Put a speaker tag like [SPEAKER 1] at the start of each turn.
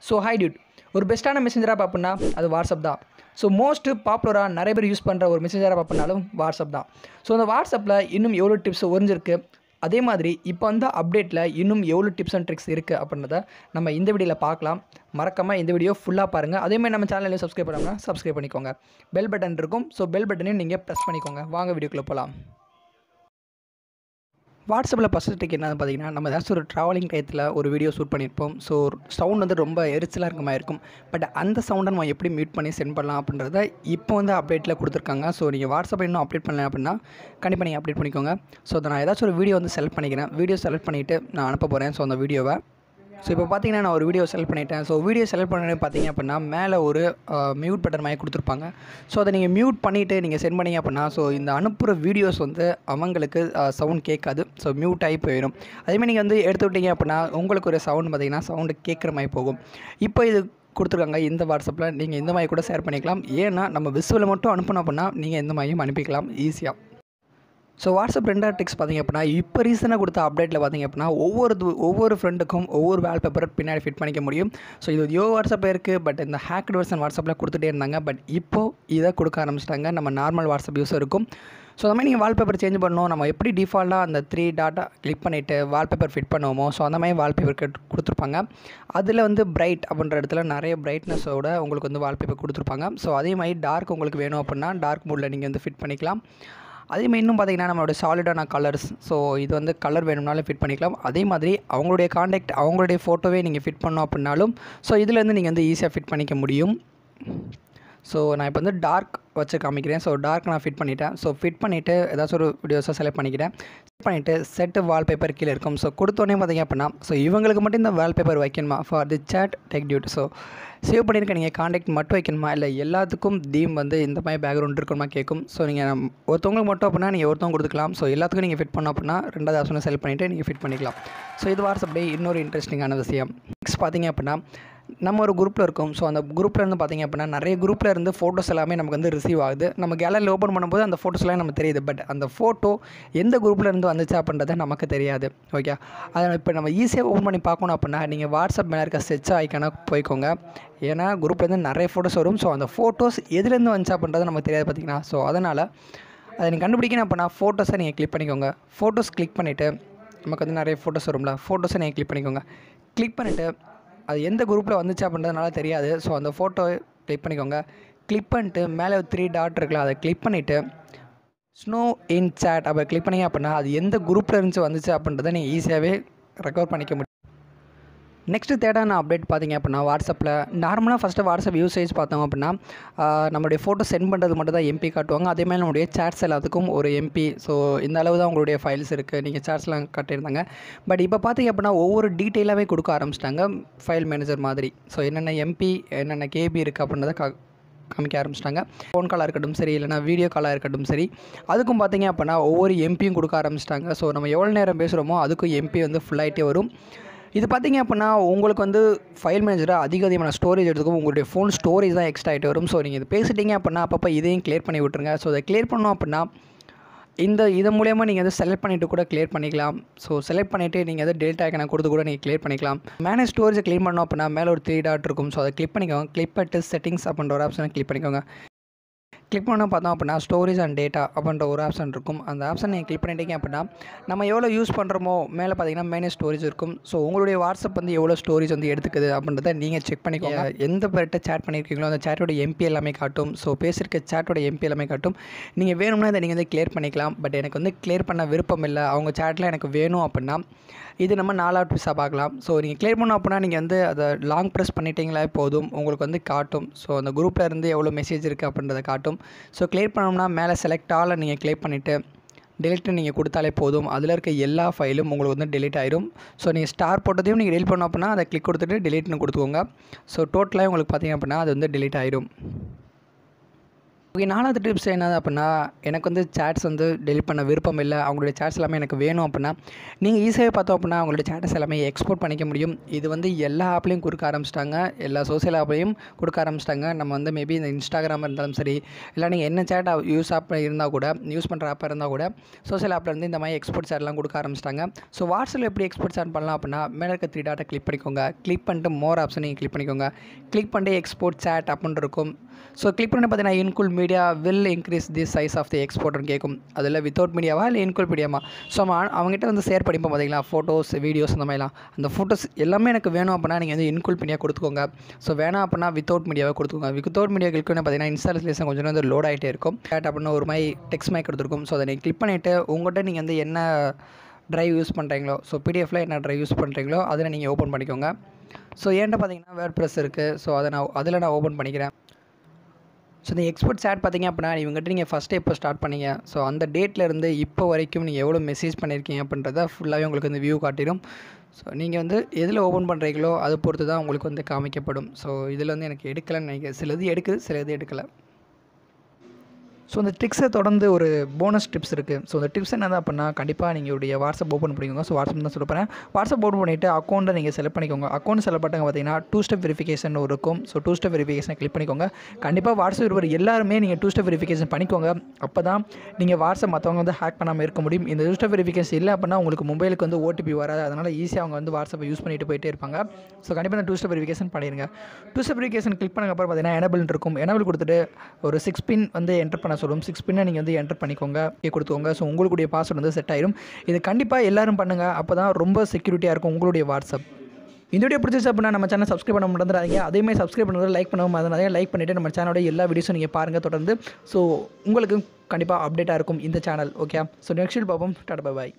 [SPEAKER 1] So high Dude ஒரு பெஸ்ட்டான messenger app அப்படின்னா அது வாட்ஸ்அப் தான். ஸோ மோஸ்ட் பாப்புலராக நிறைய பேர் யூஸ் பண்ணுற ஒரு மெசேஞ்சர் ஆப் அப்படின்னாலும் வாட்ஸ்அப் தான். ஸோ அந்த வாட்ஸ்அப்பில் இன்னும் எவ்வளோ டிப்ஸ் ஒரிஞ்சிருக்கு, அதே மாதிரி இப்போ வந்து அப்டேட்டில் இன்னும் எவ்வளோ டிப்ஸ் அண்ட் ட்ரிக்ஸ் இருக்குது அப்படின்றத நம்ம இந்த வீடியோவில் பார்க்கலாம். மறக்காமல் இந்த வீடியோ ஃபுல்லாக பாருங்கள். அதேமாதிரி நம்ம சேனலையும் சப்ஸ்கிரைப் பண்ணாமல் சப்ஸ்கிரைப் பண்ணிக்கோங்க. பெல் பட்டன் இருக்கும். ஸோ பெல் பட்டனையும் நீங்கள் ப்ரெஸ் பண்ணிக்கோங்க. வாங்க வீடியோக்குள்ளே போகலாம். வாட்ஸ்அப்பில் ஃபஸ்ட்டு ட்ரிக் என்னன்னு பார்த்தீங்கன்னா, நம்ம ஏதாச்சும் ஒரு ட்ராவலிங் டயத்தில் ஒரு வீடியோ ஷூட் பண்ணியிருப்போம். ஸோ சவுண்ட் வந்து ரொம்ப எரிச்சலாக இருக்க மாதிரி இருக்கும். பட் அந்த சவுண்டை நம்ம எப்படி மியூட் பண்ணி சென்ட் பண்ணலாம் அப்படின்றத இப்போ வந்து அப்டேட்டில் கொடுத்துருக்காங்க. ஸோ நீங்கள் வாட்ஸ்அப்பை இன்னும் அப்டேட் பண்ணல அப்படின்னா கண்டிப்பாக நீங்கள் அப்டேட் பண்ணிக்கோங்க. ஸோ அதை நான் ஏதாச்சும் ஒரு வீடியோ வந்து செலக்ட் பண்ணிக்கிறேன். வீடியோ செலக்ட் பண்ணிவிட்டு நான் அனுப்ப போகிறேன். ஸோ அந்த வீடியோவை இப்போ பார்த்தீங்கன்னா நான் ஒரு வீடியோ செலக்ட் பண்ணிட்டேன். ஸோ வீடியோ செலக்ட் பண்ணி பார்த்தீங்க அப்படின்னா மேலே ஒரு மியூட் பட்டன் மாதிரி கொடுத்துருப்பாங்க. ஸோ அதை நீங்கள் மியூட் பண்ணிவிட்டு நீங்கள் சென்ட் பண்ணிங்க அப்படின்னா ஸோ இந்த அனுப்புகிற வீடியோஸ் வந்து அவங்களுக்கு சவுண்ட் கேட்காது. ஸோ மியூட் ஆகி போயிடும். அதேமாதிரி நீங்கள் வந்து எடுத்து விட்டீங்க அப்படின்னா உங்களுக்கு ஒரு சவுண்ட் பார்த்தீங்கன்னா சவுண்டு கேட்குற மாதிரி போகும். இப்போ இது கொடுத்துருக்காங்க இந்த வாட்ஸ்அப்பில் நீங்கள் இந்த மாதிரி கூட ஷேர் பண்ணிக்கலாம். ஏன்னா நம்ம விசுவலை மட்டும் அனுப்பணும் அப்படின்னா நீங்கள் இந்த மாதிரியும் அனுப்பிக்கலாம் ஈஸியாக. ஸோ வாட்ஸ்அப் ரெண்டாவது ட்ரிக்ஸ் பார்த்திங்க அப்படின்னா இப்போ ரீசெண்டாக கொடுத்த அப்டேட்டில் பார்த்திங்க அப்படின்னா ஒவ்வொரு ஃப்ரெண்டுக்கும் ஒவ்வொரு வால்பேப்பர் பின்னாடி ஃபிட் பண்ணிக்க முடியும். ஸோ இது வாட்ஸ்அப் இருக்குது. பட் இந்த ஹேக்டு வெர்ஷன் வாட்ஸ்அப்பில் கொடுத்துட்டே இருந்தாங்க. பட் இப்போது இதை கொடுக்க ஆரம்பிச்சிட்டாங்க நம்ம நார்மல் வாட்ஸ்அப் யூஸருக்கும். ஸோ அந்த மாதிரி நீங்கள் வால்பேப்பர் சேஞ்ச் பண்ணணும். நம்ம எப்படி டிஃபால்ட்டாக அந்த 3 டாட்டா கிளிக் பண்ணிவிட்டு வால்பேப்பர் ஃபிட் பண்ணுவோமோ ஸோ அந்த மாதிரி வால்பேப்பர் கொடுத்துருப்பாங்க. அதில் வந்து பிரைட் அப்படின்ற இடத்துல நிறைய பிரைட்னஸோட உங்களுக்கு வந்து வால்பேப்பர் கொடுத்துருப்பாங்க. ஸோ அதே மாதிரி டார்க் உங்களுக்கு வேணும் அப்படின்னா டார்க் மோடில் நீங்கள் வந்து ஃபிட் பண்ணிக்கலாம். அதேமாதிரி இன்னும் பார்த்திங்கன்னா நம்மளோட சாலிடான கலர்ஸ், ஸோ இது வந்து கலர் வேணும்னாலும் ஃபிட் பண்ணிக்கலாம். அதே மாதிரி அவங்களுடைய காண்டாக்ட் அவங்களுடைய ஃபோட்டோவே நீங்கள் ஃபிட் பண்ணோம் அப்படின்னாலும் ஸோ இதுலேருந்து நீங்கள் வந்து ஈஸியாக ஃபிட் பண்ணிக்க முடியும். ஸோ நான் இப்போ வந்து டார்க் வச்சு காமிக்கிறேன். ஸோ டார்க் நான் ஃபிட் பண்ணிட்டேன். ஸோ ஃபிட் பண்ணிவிட்டு ஏதாச்சும் ஒரு வீடியோஸை செலக்ட் பண்ணிக்கிறேன். செலக்ட் பண்ணிவிட்டு செட்டு வால்பேப்பர் கீழே இருக்கும். ஸோ கொடுத்தோன்னே பார்த்திங்க அப்படின்னா ஸோ இவங்களுக்கு மட்டும் இந்த வால்பேப்பர் வைக்கணுமா for the chat tag dude. So save பண்ணியிருக்க நீங்கள் காண்டாக்ட் மட்டும் வைக்கணுமா இல்லை எல்லாத்துக்கும் தீம் வந்து இந்த மாதிரி பேக்ரவுண்ட் இருக்கணுமா கேட்கும். ஸோ நீங்கள் ஒருத்தவங்களுக்கு மட்டும் அப்படின்னா நீங்கள் ஒருத்தவங்க கொடுத்துக்கலாம். ஸோ எல்லாத்துக்கும் நீங்கள் ஃபிட் பண்ணோம் அப்படின்னா ரெண்டாவது ஆப்ஷனை செலக்ட் பண்ணிவிட்டு நீங்கள் ஃபிட் பண்ணிக்கலாம். ஸோ இது வாட்ஸ்அப்லேயே இன்னொரு இன்ட்ரெஸ்டிங்கான விஷயம். நெக்ஸ்ட் பார்த்திங்க அப்படின்னா நம்ம ஒரு குரூப்பில் இருக்கும். ஸோ அந்த குரூப்பில் இருந்து பார்த்திங்க அப்படின்னா நிறைய குரூப்பில் இருந்து ஃபோட்டோஸ் எல்லாமே நமக்கு வந்து ரிசீவ் ஆகுது. நம்ம கேலரியில் ஓப்பன் பண்ணும்போது அந்த ஃபோட்டோஸ்லாம் நமக்கு தெரியுது. பட் அந்த ஃபோட்டோ எந்த குரூப்பில் இருந்து வந்துச்சா அப்படின்றத நமக்கு தெரியாது. ஓகே, அதை இப்போ நம்ம ஈஸியாக ஓப்பன் பண்ணி பார்க்கணும் அப்படின்னா நீங்கள் வாட்ஸ்அப் மேலே இருக்க செர்ச் ஐக்கான போய்க்கோங்க. ஏன்னா குரூப்லேருந்து நிறைய ஃபோட்டோஸ் வரும். ஸோ அந்த ஃபோட்டோஸ் எதுலேருந்து வந்துச்சா அப்படின்றது நமக்கு தெரியாது பார்த்திங்கன்னா. ஸோ அதனால் அதை நீங்கள் கண்டுபிடிக்கணும் அப்படின்னா ஃபோட்டோஸை நீங்கள் கிளிக் பண்ணிக்கோங்க. ஃபோட்டோஸ் கிளிக் பண்ணிவிட்டு நமக்கு வந்து நிறைய ஃபோட்டோஸ் வரும்ல, ஃபோட்டோஸை நீங்கள் கிளிக் பண்ணிக்கோங்க. கிளிக் பண்ணிவிட்டு அது எந்த குரூப்பில் வந்துச்சு அப்படின்றதுனால தெரியாது. ஸோ அந்த ஃபோட்டோ கிளிக் பண்ணிக்கோங்க. கிளிக் பண்ணிட்டு மேலே 3 டாட் இருக்குல்ல, அதை கிளிக் பண்ணிவிட்டு ஸ்னோ இன் சேட் அப்போ கிளிக் பண்ணிங்க அப்படின்னா அது எந்த குரூப்பில் இருந்துச்சு வந்துச்சு அப்படின்றத நீங்கள் ஈஸியாகவே ரெக்கவர் பண்ணிக்க முடியும். நெக்ஸ்ட்டு தேர்டான அப்டேட் பார்த்திங்க அப்படின்னா வாட்ஸ்அப்பில் நார்மலாக ஃபஸ்ட்டு வாட்ஸ்அப் யூசேஜ் பார்த்தோம் அப்படின்னா நம்மளுடைய ஃபோட்டோ சென்ட் பண்ணுறது மட்டும் தான் எம்பி காட்டுவாங்க. அதேமாதிரி நம்மளுடைய சேட்ஸ் எல்லாத்துக்கும் ஒரு எம்பி. ஸோ இந்த அளவு தான் உங்களுடைய ஃபைல்ஸ் இருக்குது. நீங்கள் சேட்ஸ்லாம் காட்டியிருந்தாங்க. பட் இப்போ பார்த்திங்க அப்படின்னா ஒவ்வொரு டீட்டெயிலாகவே கொடுக்க ஆரம்பிச்சிட்டாங்க ஃபைல் மேனேஜர் மாதிரி. ஸோ என்னென்ன எம்பி என்னென்ன கேபி இருக்குது அப்படின்றத காமிக்க ஆரம்பிச்சிட்டாங்க. ஃபோன் காலாக இருக்கட்டும் சரி, இல்லைனா வீடியோ காலாக இருக்கட்டும் சரி, அதுக்கும் பார்த்திங்க அப்படின்னா ஒவ்வொரு எம்பியும் கொடுக்க ஆரம்பிச்சிட்டாங்க. ஸோ நம்ம எவ்வளோ நேரம் பேசுகிறோமோ அதுக்கும் எம்பி வந்து ஃபுல்லாகிட்டே வரும். இது பார்த்திங்க அப்படின்னா உங்களுக்கு வந்து ஃபைல் மேனேஜராக அதிகமான ஸ்டோரேஜ் எடுத்துக்கும். உங்களுடைய ஃபோன் ஸ்டோரேஜ் தான் எக்ஸ்ட்ரா ஆகிட்டு வரும். ஸோ நீங்கள் இது பேசிட்டீங்க அப்படின்னா அப்பப்போ இதையும் கிளியர் பண்ணி விட்டுருங்க. ஸோ இதை கிளியர் பண்ணோம் அப்படின்னா இது மூலயமா நீங்கள் வந்து செலக்ட் பண்ணிவிட்டு கூட கிளியர் பண்ணிக்கலாம். ஸோ செலக்ட் பண்ணிவிட்டு நீங்கள் வந்து டேட்டா ஐக்கனை கொடுத்து கூட நீங்கள் கிளியர் பண்ணிக்கலாம். மேனேஜ் ஸ்டோரேஜை கிளியர் பண்ணோம் அப்படின்னா மேலே ஒரு 3 டாட் இருக்கும். ஸோ அதை கிளிக் பண்ணிக்கோங்க. கிளிக் பண்ணிட்டு செட்டிங்ஸ் அப்படின்ற ஒரு ஆப்ஷனை கிளிக் பண்ணிக்கோங்க. கிளிக் பண்ண பார்த்தோம் அப்படின்னா ஸ்டோரேஜ் அண்ட் டேட்டா அப்படின்ற ஒரு ஆப்ஷன் இருக்கும். அந்த ஆப்ஷன் நீங்கள் கிளிக் பண்ணிட்டீங்க அப்படின்னா நம்ம எவ்வளோ யூஸ் பண்ணுறோமோ மேலே பார்த்தீங்கன்னா மேனேஜ் ஸ்டோரேஜ் இருக்கும். ஸோ உங்களுடைய வாட்ஸ்அப் வந்து எவ்வளோ ஸ்டோரேஜ் வந்து எடுத்துக்குது அப்படின்றத நீங்கள் செக் பண்ணிக்கோங்க. எந்த பேர்கிட்ட சேட் பண்ணியிருக்கீங்களோ அந்த சேட்டோட எம்பி எல்லாமே காட்டும். ஸோ பேசியிருக்க சேட்டோட எம்பி எல்லாமே காட்டும். நீங்கள் வேணும்னா இதை நீங்கள் வந்து கிளியர் பண்ணிக்கலாம். பட் எனக்கு வந்து கிளியர் பண்ண விருப்பம் இல்லை, அவங்க சேட்டில் எனக்கு வேணும் அப்படின்னா இது நம்ம 4வது ட்விஸ்ஸாக பார்க்கலாம். ஸோ நீங்கள் கிளியர் பண்ணோம் அப்படின்னா நீங்கள் வந்து அதை லாங் ப்ரெஸ் பண்ணிட்டீங்களே போதும், உங்களுக்கு வந்து காட்டும். ஸோ அந்த குரூப்பில் இருந்து எவ்வளோ மெசேஜ் இருக்குது அப்படின்றத காட்டும். ஸோ கிளியர் பண்ணோம்னா மேலே செலக்ட் ஆல் நீங்கள் கிளிக் பண்ணிவிட்டு டெலிட்னு நீங்கள் கொடுத்தாலே போதும். அதில் இருக்க எல்லா ஃபைலும் உங்களுக்கு வந்து டெலிட் ஆயிரும். ஸோ நீங்கள் ஸ்டார் போட்டதையும் நீங்கள் டெலிட் பண்ணோம் அப்படின்னா அதை கிளிக் கொடுத்துட்டு டெலிட்னு கொடுத்துக்கோங்க. ஸோ டோட்டலாக உங்களுக்கு பார்த்திங்க அப்படின்னா அது வந்து டெலிட் ஆயிரும். ஓகே, 4வது டிப்ஸ் என்னது அப்படின்னா, எனக்கு வந்து சேட்ஸ் வந்து டெலிட் பண்ண விருப்பம் இல்ல. அவங்களுடைய சேட்ஸ் எல்லாமே எனக்கு வேணும் அப்படின்னா, நீங்க ஈஸியாவே பார்த்தோம் அப்படின்னா, அவங்களுடைய சேட்ஸ் எல்லாமே எக்ஸ்போர்ட் பண்ணிக்க முடியும். இது வந்து எல்லா ஆப்லயும் குடுக்க ஆரம்பிச்சுட்டாங்க. எல்லா சோசியல் ஆப்லயும் குடுக்க ஆரம்பிச்சுட்டாங்க. நம்ம வந்து மேபி இந்த Instagram இருந்தாலும் சரி, இல்ல நீங்க என்ன சேட் ஆப் இருந்தா கூட, யூஸ் பண்ற ஆப்பா இருந்தா கூட, சோசியல் ஆப்ல இருந்து இந்த மாரி எக்ஸ்போர்ட் சேட்லாம் குடுக்க ஆரம்பிச்சுட்டாங்க. ஸோ வாட்ஸ்அப்ல எப்படி எக்ஸ்போர்ட் சேட் பண்ணலாம் அப்படின்னா, மேல இருக்க 3 டாட்டை கிளிக் பண்ணிக்கோங்க. கிளிக் பண்ணிட்டு மோர் ஆப்ஷன் நீங்க கிளிக் பண்ணிக்கோங்க. கிளிக் பண்ணிட்டு எக்ஸ்போர்ட் சேட் அப்படின்னு இருக்கும். ஸோ கிளிக் பண்ணி பார்த்தீங்கன்னா, include media will increase the size of the எக்ஸ்போர்ட்னு கேட்கும். அதில் வித்தவுட் மீடியாவா இல்லை இன்க்ளூட் மீடியாவா? ஸோ அவங்ககிட்ட வந்து ஷேர் பண்ணிப்போம் பார்த்தீங்களா, ஃபோட்டோஸ், வீடியோஸ் அந்த மாதிரிலாம். அந்த ஃபோட்டோஸ் எல்லாமே எனக்கு வேணும் அப்படின்னா நீங்கள் வந்து இன்க்ளூட் மீடியா கொடுத்துக்கோங்க. ஸோ வேணாம் அப்படின்னா வித்தவுட் மீடியாவை கொடுத்துக்கோங்க. வித்தவுட் மீடியா கிளிக் பண்ணி பார்த்தீங்கன்னா, இன்ஸ்டாலேஷன் கொஞ்சம் வந்து லோட் ஆகிட்டே இருக்கும். சேட் அப்படின்னு ஒரு மாதிரி டெக்ஸ்ட் மாதிரி கொடுத்துருக்கும். ஸோ அதை நீங்கள் கிளிக் பண்ணிவிட்டு உங்கள்கிட்ட நீங்கள் வந்து என்ன ட்ரைவ் யூஸ் பண்ணுறீங்களோ, ஸோ பிடிஎஃப்ல என்ன ட்ரைவ் யூஸ் பண்ணுறீங்களோ அதில் நீங்கள் ஓப்பன் பண்ணிக்கோங்க. ஸோ என்கிட்ட பார்த்தீங்கன்னா வேர்ட்ப்ரெஸ் இருக்குது. ஸோ அதில் நான் ஓப்பன் பண்ணிக்கிறேன். ஸோ இந்த எக்ஸ்போர்ட் சேட் பார்த்தீங்க அப்படின்னா, இவங்ககிட்ட நீங்கள் ஃபஸ்ட்டு எப்போ ஸ்டார்ட் பண்ணீங்க, ஸோ அந்த டேட்லேருந்து இப்போ வரைக்கும் நீங்கள் எவ்வளோ மெசேஜ் பண்ணியிருக்கீங்க அப்படின்றத ஃபுல்லாகவே உங்களுக்கு வந்து வியூ காட்டிடும். ஸோ நீங்கள் வந்து எதில் ஓப்பன் பண்ணுறீங்களோ அதை பொறுத்து தான் உங்களுக்கு வந்து காமிக்கப்படும். ஸோ இதில் வந்து எனக்கு எடுக்கலைன்னு நினைக்கிறேன். சிலது எடுக்குது, சிலது எடுக்கலை. ஸோ இந்த ட்ரிக்ஸை தொடர்ந்து ஒரு போனஸ் டிப்ஸ் இருக்குது. ஸோ இந்த டிப்ஸ் என்னது அப்படின்னா, கண்டிப்பாக நீங்களுடைய வாட்ஸ்அப் ஓப்பன் பண்ணிக்கோங்க. ஸோ வாட்ஸ்அப் தான் சொல்ல போகிறேன். வாட்ஸ்அப் ஓப்பன் பண்ணிவிட்டு அக்கௌண்ட்டை நீங்கள் செலக்ட் பண்ணிக்கோங்க. அக்கௌண்ட் செலக்ட் பண்ணிட்டாங்க பார்த்தீங்கன்னா 2 ஸ்டெப் வெரிஃபிகேஷன் இருக்கும். ஸோ 2 ஸ்டெப் வெரிஃபிகேஷனை கிளிக் பண்ணிக்கோங்க. கண்டிப்பாக வாட்ஸ்அப் இருவர் எல்லாருமே நீங்கள் 2 ஸ்டெப் வெரிஃபிகேஷன் பண்ணிக்கோங்க. அப்போ தான் நீங்கள் வாட்ஸ்அப் மற்றவங்க வந்து ஹேக் பண்ணாமல் இருக்க முடியும். இந்த 2 ஸ்டெப் வெரிஃபிகேஷன் இல்லை அப்படின்னா உங்களுக்கு மொபைலுக்கு வந்து ஓடிபி வராது. அதனால் ஈஸியாக அவங்க வந்து வாட்ஸ்அப்பை யூஸ் பண்ணிட்டு போயிட்டே இருப்பாங்க. ஸோ கண்டிப்பாக இந்த 2 ஸ்டெப் வெரிஃபிகேஷன் பண்ணிடுங்க. 2 ஸ்டெப் வெரிஃபிகேஷன் கிளிக் பண்ணதுக்கப்புறம் பார்த்தீங்கன்னா எனபிள் இருக்கும். எனபிள் கொடுத்துட்டு ஒரு 6 பின் வந்து என்டர் பண்ண சொல்லும். 6 பின்னை நீங்கள் வந்து என்டர் பண்ணிக்கோங்க, கொடுத்துக்கோங்க. ஸோ உங்களுடைய பாஸ்வேர்டு வந்து செட் ஆயிடும். இது கண்டிப்பாக எல்லாரும் பண்ணுங்கள். அப்போ தான் ரொம்ப செக்யூரிட்டியாக இருக்கும் உங்களுடைய வாட்ஸ்அப். இந்த வீடியோ பிடிச்சிச்சு அப்படின்னா நம்ம சேனல் சப்ஸ்கிரைப் பண்ண மறந்துடாதீங்க. அதேமாதிரி சப்ஸ்கிரைப் பண்ணுறது, லைக் பண்ண மறந்துடாதீங்க. லைக் பண்ணிவிட்டு நம்ம சேனலோட எல்லா வீடியோஸும் நீங்கள் பாருங்கள் தொடர்ந்து. ஸோ உங்களுக்கு கண்டிப்பாக அப்டேட்டாக இருக்கும் இந்த channel. Okay, so next video பார்ப்போம். டாடா, பை பாய்.